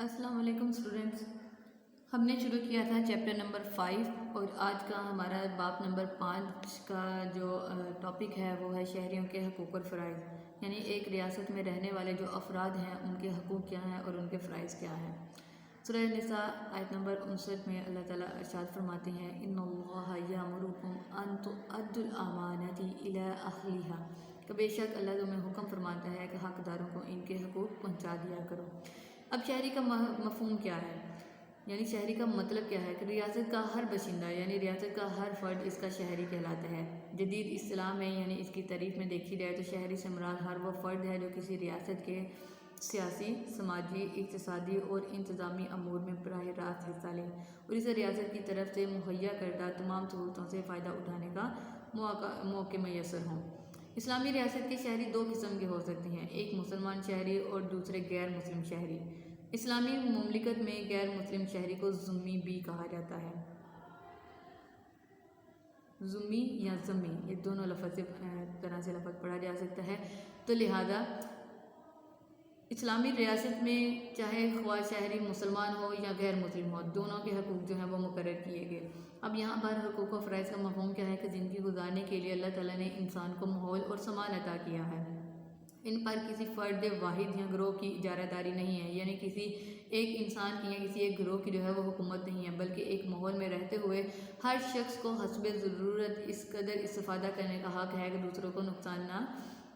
السلام علیکم اسٹوڈنٹس، ہم نے شروع کیا تھا چیپٹر نمبر 5 اور آج کا ہمارا باب نمبر 5 کا جو ٹاپک ہے وہ ہے شہریوں کے حقوق اور فرائض، یعنی ایک ریاست میں رہنے والے جو افراد ہیں ان کے حقوق کیا ہیں اور ان کے فرائض کیا ہیں۔ سورہ نساء آیت نمبر 59 میں اللہ تعالیٰ ارشاد فرماتے ہیں ان اللہ یامرکم ان تؤدوا الامانات الی اہلھا، کہ بے شک اللہ تمہیں حکم فرماتا ہے کہ حقداروں کو ان کے حقوق پہنچا دیا کرو۔ اب شہری کا مفہوم کیا ہے، یعنی شہری کا مطلب کیا ہے کہ ریاست کا ہر باشندہ یعنی ریاست کا ہر فرد اس کا شہری کہلاتا ہے۔ جدید اصطلاح میں یعنی اس کی تعریف میں دیکھی جائے تو شہری سے مراد ہر وہ فرد ہے جو کسی ریاست کے سیاسی، سماجی، اقتصادی اور انتظامی امور میں براہ راست حصہ لے اور اسے ریاست کی طرف سے مہیا کردہ تمام سہولتوں سے فائدہ اٹھانے کا موقع میسر ہوں۔ اسلامی ریاست کے شہری دو قسم کے ہو سکتے ہیں، ایک مسلمان شہری اور دوسرے غیر مسلم شہری۔ اسلامی مملکت میں غیر مسلم شہری کو ذمی بھی کہا جاتا ہے۔ ذمی یا ذمی یہ دونوں طرح سے لفظ پڑھا جا سکتا ہے، تو لہذا اسلامی ریاست میں چاہے خواہ شہری مسلمان ہو یا غیر مسلم ہو، دونوں کے حقوق جو ہیں وہ مقرر کیے گئے۔ اب یہاں پر حقوق و فرائض کا مفہوم کیا ہے کہ زندگی گزارنے کے لیے اللہ تعالیٰ نے انسان کو ماحول اور سامان عطا کیا ہے۔ ان پر کسی فرد واحد یا گروہ کی اجارہ داری نہیں ہے، یعنی کسی ایک انسان کی یا کسی ایک گروہ کی جو ہے وہ حکومت نہیں ہے، بلکہ ایک ماحول میں رہتے ہوئے ہر شخص کو حسب ضرورت اس قدر استفادہ کرنے کا حق ہے کہ دوسروں کو نقصان نہ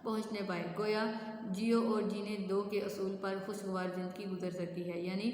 پہنچنے پائے۔ گویا جیو اور جینے دو کے اصول پر خوشگوار زندگی گزر سکتی ہے، یعنی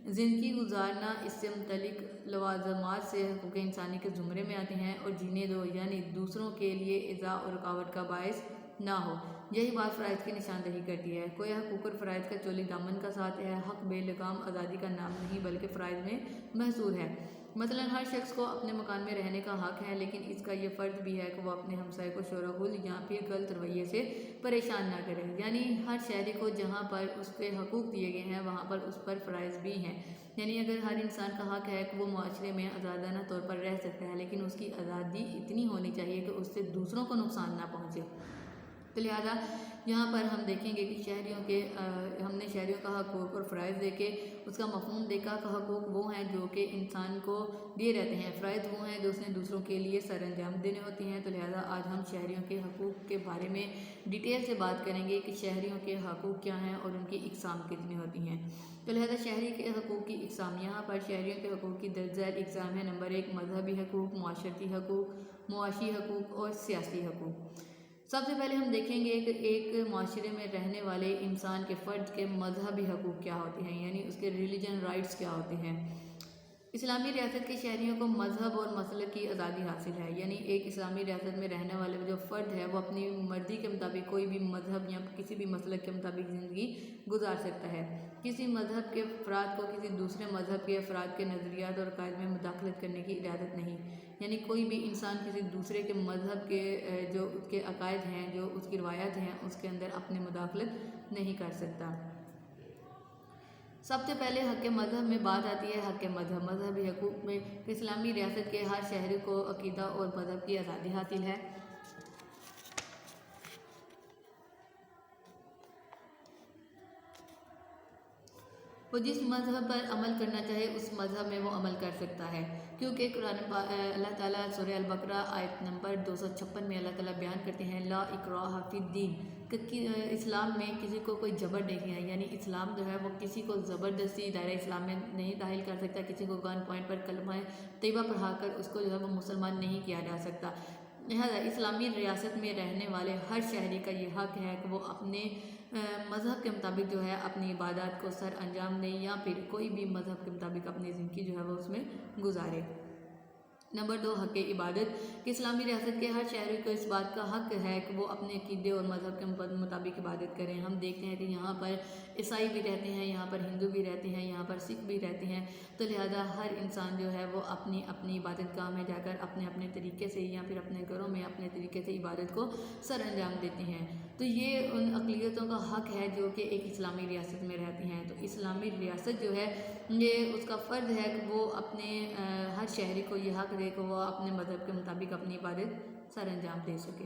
زندگی گزارنا اس سے متعلق لوازمات سے حقوق انسانی کے زمرے میں آتے ہیں، اور جینے دو یعنی دوسروں کے لیے ایذا اور رکاوٹ کا باعث نہ ہو، یہی بات فرائض کی نشاندہی کرتی ہے۔ کوئی حقوق اور فرائض کا چولی دامن کا ساتھ ہے، حق بے لگام آزادی کا نام نہیں بلکہ فرائض میں محصور ہے۔ مثلا ہر شخص کو اپنے مکان میں رہنے کا حق ہے، لیکن اس کا یہ فرض بھی ہے کہ وہ اپنے ہمسائے کو شور و غل یا پھر غلط رویے سے پریشان نہ کرے، یعنی ہر شہری کو جہاں پر اس کے حقوق دیے گئے ہیں وہاں پر اس پر فرائض بھی ہیں۔ یعنی اگر ہر انسان کا حق ہے کہ وہ معاشرے میں آزادانہ طور پر رہ سکتا ہے، لیکن اس کی آزادی اتنی ہونی چاہیے کہ اس سے دوسروں کو نقصان نہ پہنچے۔ تو لہٰذا یہاں پر ہم دیکھیں گے کہ ہم نے شہریوں کا حقوق اور فرائض دیکھے، اس کا مفہوم دیکھا کہ حقوق وہ ہیں جو کہ انسان کو دیے رہتے ہیں، فرائض وہ ہیں جو اس نے دوسروں کے لیے سر انجام دینے ہوتی ہیں۔ تو لہٰذا آج ہم شہریوں کے حقوق کے بارے میں ڈیٹیل سے بات کریں گے کہ شہریوں کے حقوق کیا ہیں اور ان کی اقسام کتنی ہوتی ہیں۔ تو لہٰذا شہری کے حقوق کی اقسام، یہاں پر شہریوں کے حقوق کی درج ذیل اقسام ہے۔ نمبر 1 مذہبی حقوق، معاشرتی حقوق، معاشی حقوق اور سیاسی حقوق۔ سب سے پہلے ہم دیکھیں گے کہ ایک معاشرے میں رہنے والے انسان کے فرد کے مذہبی حقوق کیا ہوتے ہیں، یعنی اس کے ریلیجن رائٹس کیا ہوتے ہیں۔ اسلامی ریاست کے شہریوں کو مذہب اور مسلک کی آزادی حاصل ہے، یعنی ایک اسلامی ریاست میں رہنے والے جو فرد ہے وہ اپنی مرضی کے مطابق کوئی بھی مذہب یا کسی بھی مسلک کے مطابق زندگی گزار سکتا ہے۔ کسی مذہب کے افراد کو کسی دوسرے مذہب کے افراد کے نظریات اور عقائد میں مداخلت کرنے کی اجازت نہیں، یعنی کوئی بھی انسان کسی دوسرے کے مذہب کے جو اس کے عقائد ہیں، جو اس کی روایات ہیں، اس کے اندر اپنے مداخلت نہیں کر سکتا۔ سب سے پہلے حق مذہب میں بات آتی ہے۔ حق مذہب، مذہبی حقوق میں اسلامی ریاست کے ہر شہری کو عقیدہ اور مذہب کی آزادی حاصل ہے۔ وہ جس مذہب پر عمل کرنا چاہے اس مذہب میں وہ عمل کر سکتا ہے، کیونکہ اللہ تعالیٰ سورہ البقرہ آیت نمبر 256 میں اللہ تعالیٰ بیان کرتے ہیں لا اکراہ فی الدین، کہ اسلام میں کسی کو کوئی جبر نہیں ہے، یعنی اسلام جو ہے وہ کسی کو زبردستی دائرہ اسلام میں نہیں داخل کر سکتا، کسی کو گن پوائنٹ پر کلمہ طیبہ پڑھا کر اس کو جو ہے وہ مسلمان نہیں کیا جا سکتا۔ لہٰذا اسلامی ریاست میں رہنے والے ہر شہری کا یہ حق ہے کہ وہ اپنے مذہب کے مطابق جو ہے اپنی عبادات کو سر انجام دیں یا پھر کوئی بھی مذہب کے مطابق اپنی زندگی جو ہے وہ اس میں گزارے۔ نمبر 2 حق عبادت، کہ اسلامی ریاست کے ہر شہری کو اس بات کا حق ہے کہ وہ اپنے عقیدے اور مذہب کے مطابق عبادت کریں۔ ہم دیکھتے ہیں کہ یہاں پر عیسائی بھی رہتے ہیں، یہاں پر ہندو بھی رہتے ہیں، یہاں پر سکھ بھی رہتے ہیں، تو لہذا ہر انسان جو ہے وہ اپنی اپنی عبادت گاہ میں جا کر اپنے اپنے طریقے سے یا پھر اپنے گھروں میں اپنے طریقے سے عبادت کو سر انجام دیتے ہیں۔ تو یہ ان اقلیتوں کا حق ہے جو کہ ایک اسلامی ریاست میں رہتی ہیں۔ تو اسلامی ریاست جو ہے یہ اس کا فرض ہے کہ وہ اپنے ہر شہری کو یہ حق دے کہ وہ اپنے مذہب کے مطابق اپنی عبادت سر انجام دے سکے۔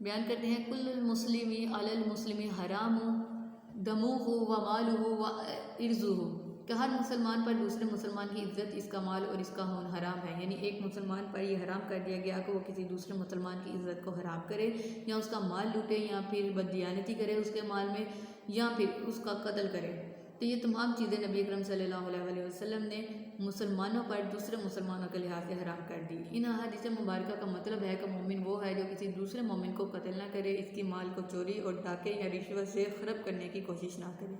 بیان کرتے ہیں کل المسلم علی المسلم حرام دموہ و مالہ و ارزہ، کہ ہر مسلمان پر دوسرے مسلمان کی عزت، اس کا مال اور اس کا خون حرام ہے. یعنی ایک مسلمان پر یہ حرام کر دیا گیا کہ وہ کسی دوسرے مسلمان کی عزت کو حرام کرے، یا اس کا مال لوٹے، یا پھر بددیانتی کرے اس کے مال میں، یا پھر اس کا قتل کرے. تو یہ تمام چیزیں نبی اکرم صلی اللہ علیہ وسلم نے مسلمانوں پر دوسرے مسلمانوں کے لحاظ سے حرام کر دی. ان احادیث مبارکہ کا مطلب ہے کہ مومن وہ ہے جو کسی دوسرے مومن کو قتل نہ کرے، اس کی مال کو چوری اور ڈاکے یا رشوت سے خراب کرنے کی کوشش نہ کرے.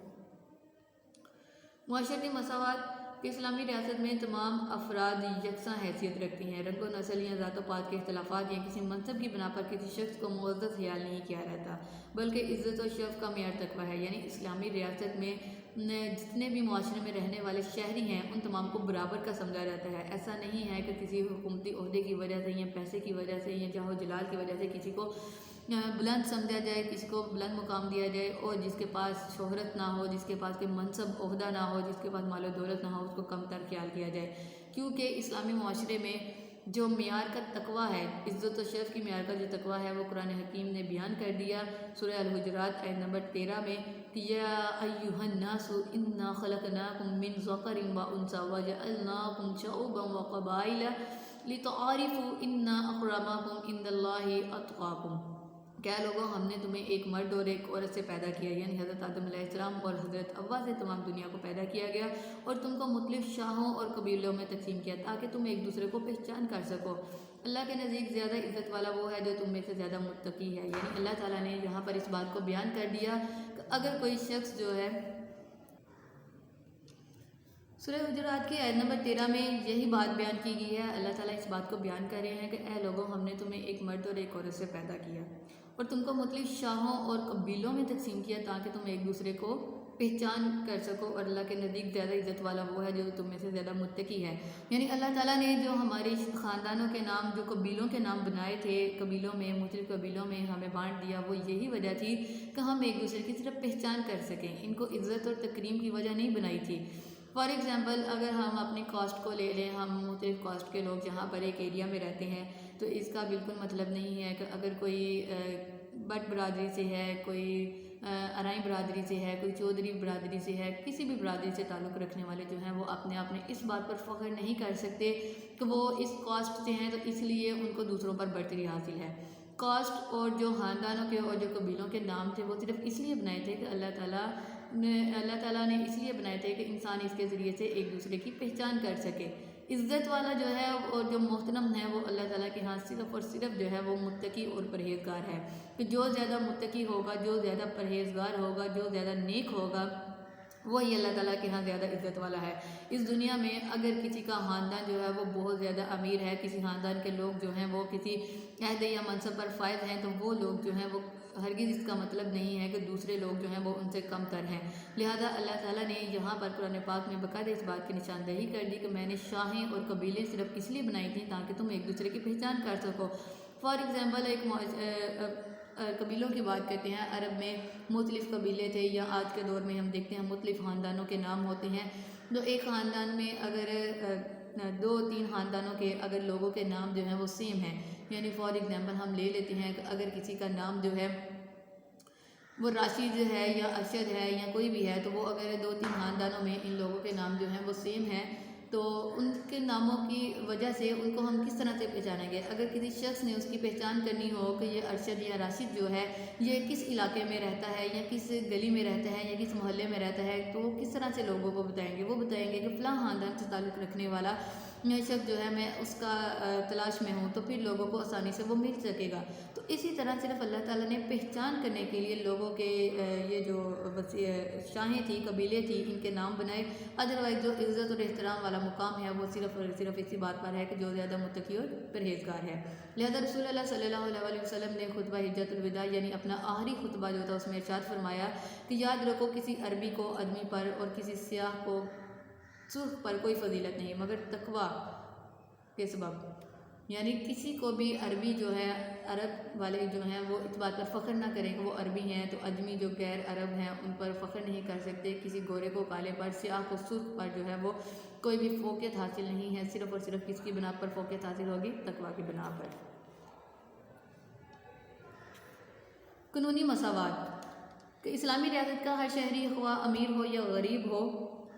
معاشرتی مساوات کہ اسلامی ریاست میں تمام افراد یکساں حیثیت رکھتی ہیں. رنگ و نسل یا ذات و پات کے اختلافات یا کسی منصب کی بنا پر کسی شخص کو معزز خیال نہیں کیا جاتا، بلکہ عزت و شرف کا معیار تقویٰ ہے. یعنی اسلامی ریاست میں جتنے بھی معاشرے میں رہنے والے شہری ہیں ان تمام کو برابر کا سمجھا جاتا ہے. ایسا نہیں ہے کہ کسی حکومتی عہدے کی وجہ سے یا پیسے کی وجہ سے یا جاہ و جلال کی وجہ سے کسی کو بلند سمجھا جائے، کسی کو بلند مقام دیا جائے، اور جس کے پاس شہرت نہ ہو، جس کے پاس کوئی منصب عہدہ نہ ہو، جس کے پاس مال و دولت نہ ہو، اس کو کم تر خیال کیا جائے. کیونکہ اسلامی معاشرے میں جو معیار کا تقویٰ ہے، عزت و شرف کی معیار کا جو تقویٰ ہے وہ قرآن حکیم نے بیان کر دیا سورہ الحجرات آیت نمبر 13 میں کہ یا ایھا الناس انا خلقناکم من ذکر و انثی وجعلناکم شعوبا وقبائل لتعارفوا ان اکرمکم عند اللہ اتقاکم. کیا لوگوں، ہم نے تمہیں ایک مرد اور ایک عورت سے پیدا کیا، یعنی حضرت آدم علیہ السلام اور حضرت حوا سے تمام دنیا کو پیدا کیا گیا اور تم کو مختلف شاہوں اور قبیلوں میں تقسیم کیا تاکہ تم ایک دوسرے کو پہچان کر سکو. اللہ کے نزدیک زیادہ عزت والا وہ ہے جو تم میں سے زیادہ متقی ہے. یعنی اللہ تعالیٰ نے یہاں پر اس بات کو بیان کر دیا کہ اگر کوئی شخص جو ہے سورہ حجرات کی آیت نمبر 13 میں یہی بات بیان کی گئی ہے. اللہ تعالیٰ اس بات کو بیان کر رہے ہیں کہ اے لوگوں، ہم نے تمہیں ایک مرد اور ایک عورت سے پیدا کیا اور تم کو مختلف شاہوں اور قبیلوں میں تقسیم کیا تاکہ تم ایک دوسرے کو پہچان کر سکو، اور اللہ کے نزدیک زیادہ عزت والا وہ ہے جو تم میں سے زیادہ متقی ہے. یعنی اللہ تعالیٰ نے جو ہماری خاندانوں کے نام، جو قبیلوں کے نام بنائے تھے، قبیلوں میں مختلف قبیلوں میں ہمیں بانٹ دیا، وہ یہی وجہ تھی کہ ہم ایک دوسرے کی صرف پہچان کر سکیں. ان کو عزت اور تکریم کی وجہ نہیں بنائی تھی. فار ایگزامپل اگر ہم اپنی کاسٹ کو لے لیں، ہم مختلف کاسٹ کے لوگ جہاں پر ایک ایریا میں رہتے ہیں، تو اس کا بالکل مطلب نہیں ہے کہ اگر کوئی بٹ برادری سے ہے، کوئی ارائیں برادری سے ہے، کوئی چودھری برادری سے ہے، کسی بھی برادری سے تعلق رکھنے والے جو ہیں وہ اپنے آپ میں اس بات پر فخر نہیں کر سکتے کہ وہ اس کاسٹ سے ہیں تو اس لیے ان کو دوسروں پر برتری حاصل ہے. کاسٹ اور جو خاندانوں کے اور جو قبیلوں کے نام تھے وہ صرف اس لیے بنائے تھے کہ اللہ تعالیٰ نے اس لیے بنائے تھے کہ انسان اس کے ذریعے سے ایک دوسرے کی پہچان کر سکے. عزت والا جو ہے اور جو محترم ہے وہ اللہ تعالیٰ کے ہاں صرف اور صرف جو ہے وہ متقی اور پرہیزگار ہے. کہ جو زیادہ متقی ہوگا، جو زیادہ پرہیزگار ہوگا، جو زیادہ نیک ہوگا، وہی اللہ تعالیٰ کے ہاں زیادہ عزت والا ہے. اس دنیا میں اگر کسی کا خاندان جو ہے وہ بہت زیادہ امیر ہے، کسی خاندان کے لوگ جو ہیں وہ کسی عہدے یا منصب پر فائز ہیں، تو وہ لوگ جو ہیں وہ ہرگز اس کا مطلب نہیں ہے کہ دوسرے لوگ جو ہیں وہ ان سے کم تر ہیں. لہذا اللہ تعالیٰ نے یہاں پر قرآن پاک میں باقاعدہ اس بات کی نشاندہی کر دی کہ میں نے شاہیں اور قبیلے صرف اس لیے بنائی تھیں تاکہ تم ایک دوسرے کی پہچان کر سکو. فار ایگزامپل ایک قبیلوں کی بات کرتے ہیں. عرب میں مختلف قبیلے تھے، یا آج کے دور میں ہم دیکھتے ہیں مختلف خاندانوں کے نام ہوتے ہیں. تو ایک خاندان میں اگر 2-3 خاندانوں کے اگر لوگوں کے نام جو ہیں وہ سیم ہیں، یعنی فار ایگزامپل ہم لے لیتے ہیں کہ اگر کسی کا نام جو ہے وہ راشد ہے یا ارشد ہے یا کوئی بھی ہے، تو وہ اگر 2-3 خاندانوں میں ان لوگوں کے نام جو ہیں وہ سیم ہیں تو ان کے ناموں کی وجہ سے ان کو ہم کس طرح سے پہچانیں گے. اگر کسی شخص نے اس کی پہچان کرنی ہو کہ یہ ارشد یا راشد جو ہے یہ کس علاقے میں رہتا ہے یا کس گلی میں رہتا ہے یا کس محلے میں رہتا ہے، تو وہ کس طرح سے لوگوں کو بتائیں گے؟ وہ بتائیں گے کہ فلاں خاندان سے تعلق رکھنے والا شخص جو ہے میں اس کا تلاش میں ہوں، تو پھر لوگوں کو آسانی سے وہ مل سکے گا. تو اسی طرح صرف اللہ تعالیٰ نے پہچان کرنے کے لیے لوگوں کے یہ جو شاہیں تھیں، قبیلے تھیں، ان کے نام بنائے. ادروائز جو عزت اور احترام والا مقام ہے وہ صرف اور صرف اسی بات پر ہے کہ جو زیادہ متقی اور پرہیزگار ہے. لہذا رسول اللہ صلی اللہ علیہ وسلم نے خطبہ حجۃ الوداع یعنی اپنا آخری خطبہ جو تھا اس میں ارشاد فرمایا کہ یاد رکھو کسی عربی کو آدمی پر اور کسی سیاہ کو سرخ پر کوئی فضیلت نہیں مگر تقویٰ کے سبب. یعنی کسی کو بھی عربی جو ہے، عرب والے جو ہیں وہ اس بات پر فخر نہ کریں کہ وہ عربی ہیں، تو اجمی جو غیر عرب ہیں ان پر فخر نہیں کر سکتے. کسی گورے کو کالے پر، سیاہ کو سرخ پر جو ہے وہ کوئی بھی فوقیت حاصل نہیں ہے. صرف اور صرف کس کی بنا پر فوقیت حاصل ہوگی؟ تقویٰ کی بنا پر. قانونی مساوات کہ اسلامی ریاست کا ہر شہری خواہ امیر ہو یا غریب ہو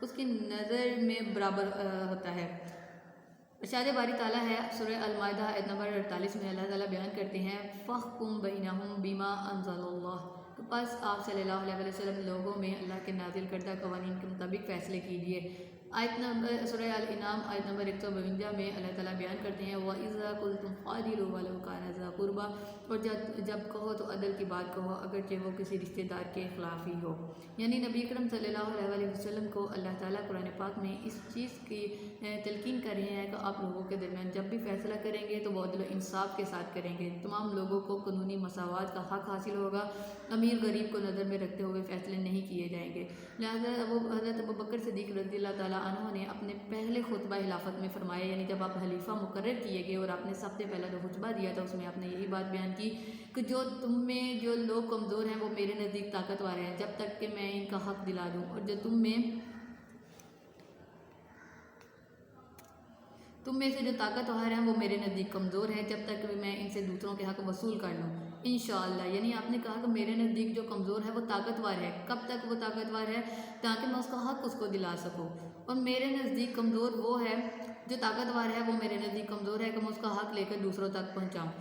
اس کی نظر میں برابر ہوتا ہے۔ ارشاد باری تعالیٰ ہے سورہ المائدہ آیت نمبر 48 میں اللہ تعالیٰ بیان کرتے ہیں فَاحْكُم بَيْنَهُم بِمَا أَنزَلَ اللَّهُ، تو پس آپ صلی اللہ علیہ وسلم لوگوں میں اللہ کے نازل کردہ قوانین کے مطابق فیصلے کیجیے۔ آیت نمبر سورہ الانعام آیت نمبر 152 میں اللہ تعالیٰ بیان کرتے ہیں وَإِذَا قُلْتُمْ فَعْدِلُوا وَلَوْ كَانَ ذَا قُرْبَىٰ، اور جب کہو تو عدل کی بات کہو اگرچہ وہ کسی رشتہ دار کے خلاف ہی ہو۔ یعنی نبی اکرم صلی اللہ علیہ وسلم کو اللہ تعالیٰ قرآن پاک میں اس چیز کی تلقین کر رہے ہیں کہ آپ لوگوں کے درمیان جب بھی فیصلہ کریں گے تو وہ عدل و انصاف کے ساتھ کریں گے، تمام لوگوں کو قانونی مساوات کا حق حاصل ہوگا، امیر غریب کو نظر میں رکھتے ہوئے فیصلے نہیں کیے جائیں گے۔ لہذا حضرت ابوبکر صدیق رضی اللہ تعالیٰ عنہ نے اپنے پہلے خطبہ خلافت میں فرمایا، یعنی جب آپ خلیفہ مقرر کیے گئے اور آپ نے سب سے پہلا جو خطبہ دیا تھا اس میں آپ نے یہی بات بیان کی کہ جو تم میں جو لوگ کمزور ہیں وہ میرے نزدیک طاقتور ہیں جب تک کہ میں ان کا حق دلا دوں، اور جو تم میں سے جو طاقتور ہیں وہ میرے نزدیک کمزور ہیں جب تک کہ میں ان سے دوسروں کے حق وصول کر لوں انشاءاللہ۔ یعنی آپ نے کہا کہ میرے نزدیک جو کمزور ہے وہ طاقتور ہے، کب تک وہ طاقتور ہے؟ تاکہ میں اس کا حق اس کو دلا سکوں، اور میرے نزدیک کمزور وہ ہے جو طاقتور ہے، وہ میرے نزدیک کمزور ہے کہ میں اس کا حق لے کر دوسروں تک پہنچاؤں۔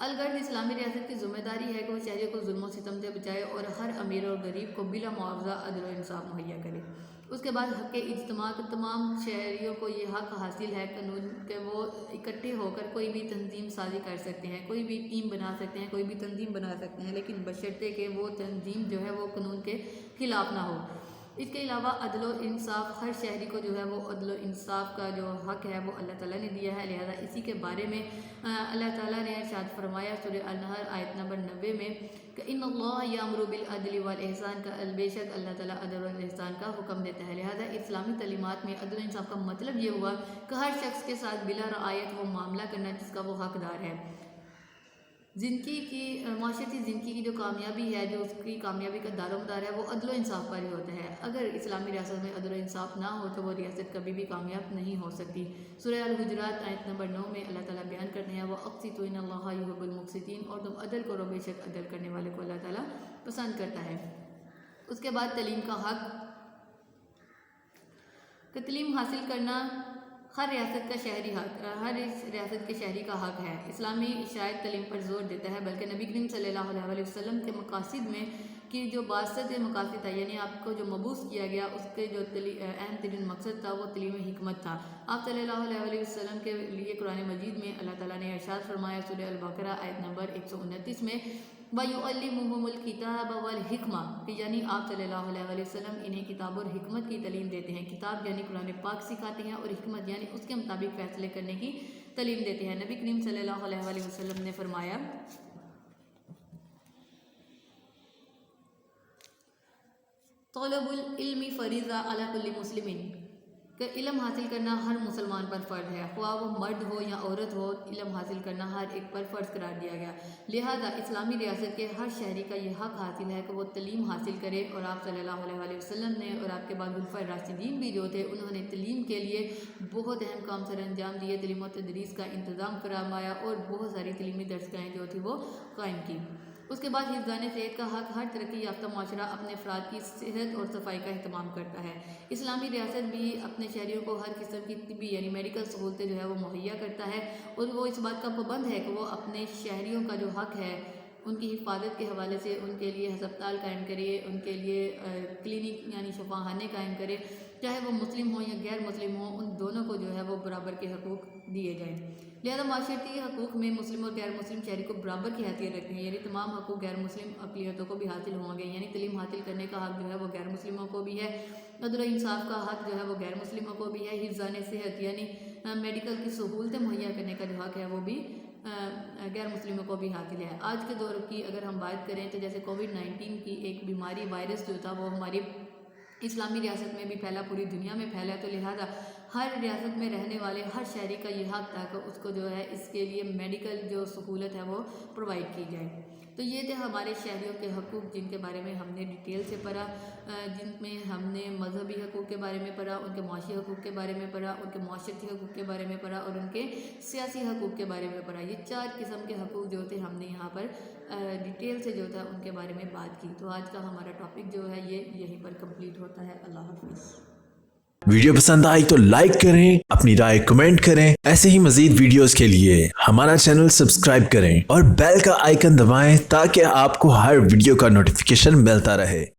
الغرض اسلامی ریاست کی ذمہ داری ہے کہ وہ شہریوں کو ظلم و ستم سے بچائے اور ہر امیر اور غریب کو بلا معاوضہ عدل و انصاف مہیا کرے۔ اس کے بعد حق اجتماع، تمام شہریوں کو یہ حق حاصل ہے قانون کہ وہ اکٹھے ہو کر کوئی بھی تنظیم سازی کر سکتے ہیں، کوئی بھی ٹیم بنا سکتے ہیں، کوئی بھی تنظیم بنا سکتے ہیں، لیکن بشرطے کہ وہ تنظیم جو ہے وہ قانون کے خلاف نہ ہو۔ اس کے علاوہ عدل و انصاف، ہر شہری کو جو ہے وہ عدل و انصاف کا جو حق ہے وہ اللہ تعالیٰ نے دیا ہے، لہذا اسی کے بارے میں اللہ تعالیٰ نے ارشاد فرمایا سورہ النحل آیت نمبر 90 میں کہ ان اللہ یامر بالعدل والاحسان، کا بے شک اللہ تعالیٰ عدل و احسان کا حکم دیتا ہے۔ لہذا اسلامی تعلیمات میں عدل و انصاف کا مطلب یہ ہوا کہ ہر شخص کے ساتھ بلا رعایت وہ معاملہ کرنا جس کا وہ حقدار ہے۔ زندگی کی معاشرتی زندگی کی جو کامیابی ہے، جو اس کی کامیابی کا دار و مدار ہے وہ عدل و انصاف پر ہی ہوتا ہے۔ اگر اسلامی ریاست میں عدل و انصاف نہ ہو تو وہ ریاست کبھی بھی کامیاب نہیں ہو سکتی۔ سورہ الحجرات آیت نمبر 9 میں اللہ تعالیٰ بیان کرتے ہیں وَأَقْسِطُوا إِنَّ اللَّهَ يُحِبُّ الْمُقْسِطِينَ، اور تم عدل کرو، بے شک عدل کرنے والے کو اللہ تعالیٰ پسند کرتا ہے۔ اس کے بعد تعلیم کا حق، کہ تعلیم حاصل کرنا ہر ریاست کا شہری حق، ہر ریاست کے شہری کا حق ہے۔ اسلامی شاید تعلیم پر زور دیتا ہے، بلکہ نبی کریم صلی اللہ علیہ وسلم کے مقاصد میں کی جو باسط مقاصد تھا، یعنی آپ کو جو مبعوث کیا گیا اس کے جو اہم ترین مقصد تھا وہ تعلیم حکمت تھا۔ آپ صلی اللہ علیہ وسلم کے لیے قرآن مجید میں اللہ تعالیٰ نے ارشاد فرمایا سورہ البقرہ آیت نمبر 129 میں وَيُعَلِّمُهُمُ الْكِتَابَ وَالْحِكْمَةَ، کہ یعنی آپ صلی اللہ علیہ وسلم انہیں کتاب اور حکمت کی تعلیم دیتے ہیں۔ کتاب یعنی قرآن پاک سکھاتے ہیں، اور حکمت یعنی اس کے مطابق فیصلے کرنے کی تعلیم دیتے ہیں۔ نبی کریم صلی اللہ علیہ وسلم نے فرمایا طلب العلم فریضہ علی کل مسلم، کہ علم حاصل کرنا ہر مسلمان پر فرض ہے، خواہ وہ مرد ہو یا عورت ہو، علم حاصل کرنا ہر ایک پر فرض قرار دیا گیا۔ لہذا اسلامی ریاست کے ہر شہری کا یہ حق حاصل ہے کہ وہ تعلیم حاصل کرے، اور آپ صلی اللہ علیہ وسلم نے اور آپ کے بعد خلفائے راشدین بھی جو تھے انہوں نے تعلیم کے لیے بہت اہم کام سر انجام دیے، تعلیم و تدریس کا انتظام فرمایا اور بہت ساری تعلیمی درسگاہیں جو تھی وہ قائم کی۔ اس کے بعد حفظان صحت کا حق، ہر ترقی یافتہ معاشرہ اپنے افراد کی صحت اور صفائی کا اہتمام کرتا ہے۔ اسلامی ریاست بھی اپنے شہریوں کو ہر قسم کی طبی یعنی میڈیکل سہولتیں جو ہے وہ مہیا کرتا ہے، اور وہ اس بات کا پابند ہے کہ وہ اپنے شہریوں کا جو حق ہے ان کی حفاظت کے حوالے سے ان کے لیے ہسپتال قائم کرے، ان کے لیے کلینک یعنی شفا خانے قائم کرے، چاہے وہ مسلم ہوں یا غیر مسلم ہوں، ان دونوں کو جو ہے وہ برابر کے حقوق دیے جائیں۔ لہذا معاشرتی حقوق میں مسلم اور غیر مسلم شہری کو برابر کی حیثیت رکھتے ہیں، یعنی تمام حقوق غیر مسلم اقلیتوں کو بھی حاصل ہوں گے، یعنی تعلیم حاصل کرنے کا حق جو ہے وہ غیر مسلموں کو بھی ہے، عدل و انصاف کا حق جو ہے وہ غیر مسلموں کو بھی ہے، حفظان صحت یعنی میڈیکل کی سہولتیں مہیا کرنے کا جو حق ہے وہ بھی غیر مسلموں کو بھی حاصل ہے۔ آج کے دور کی اگر ہم بات کریں تو جیسے کووڈ-19 کی ایک بیماری وائرس جو تھا وہ ہماری اسلامی ریاست میں بھی پھیلا، پوری دنیا میں پھیلا، تو لہذا ہر ریاست میں رہنے والے ہر شہری کا یہ حق تھا کہ اس کو جو ہے اس کے لیے میڈیکل جو سہولت ہے وہ پرووائڈ کی جائے۔ تو یہ تھے ہمارے شہریوں کے حقوق جن کے بارے میں ہم نے ڈیٹیل سے پڑھا، جن میں ہم نے مذہبی حقوق کے بارے میں پڑھا، ان کے معاشی حقوق کے بارے میں پڑھا، ان کے معاشرتی حقوق کے بارے میں پڑھا اور ان کے سیاسی حقوق کے بارے میں پڑھا۔ یہ 4 قسم کے حقوق جو تھے ہم نے یہاں پر ڈیٹیل سے جو تھا ان کے بارے میں بات کی۔ تو آج کا ہمارا ٹاپک جو ہے یہ یہیں پر کمپلیٹ ہوتا ہے۔ اللہ حافظ۔ ویڈیو پسند آئی تو لائک کریں، اپنی رائے کمنٹ کریں۔ ایسے ہی مزید ویڈیوز کے لیے ہمارا چینل سبسکرائب کریں اور بیل کا آئیکن دبائیں تاکہ آپ کو ہر ویڈیو کا نوٹیفیکیشن ملتا رہے۔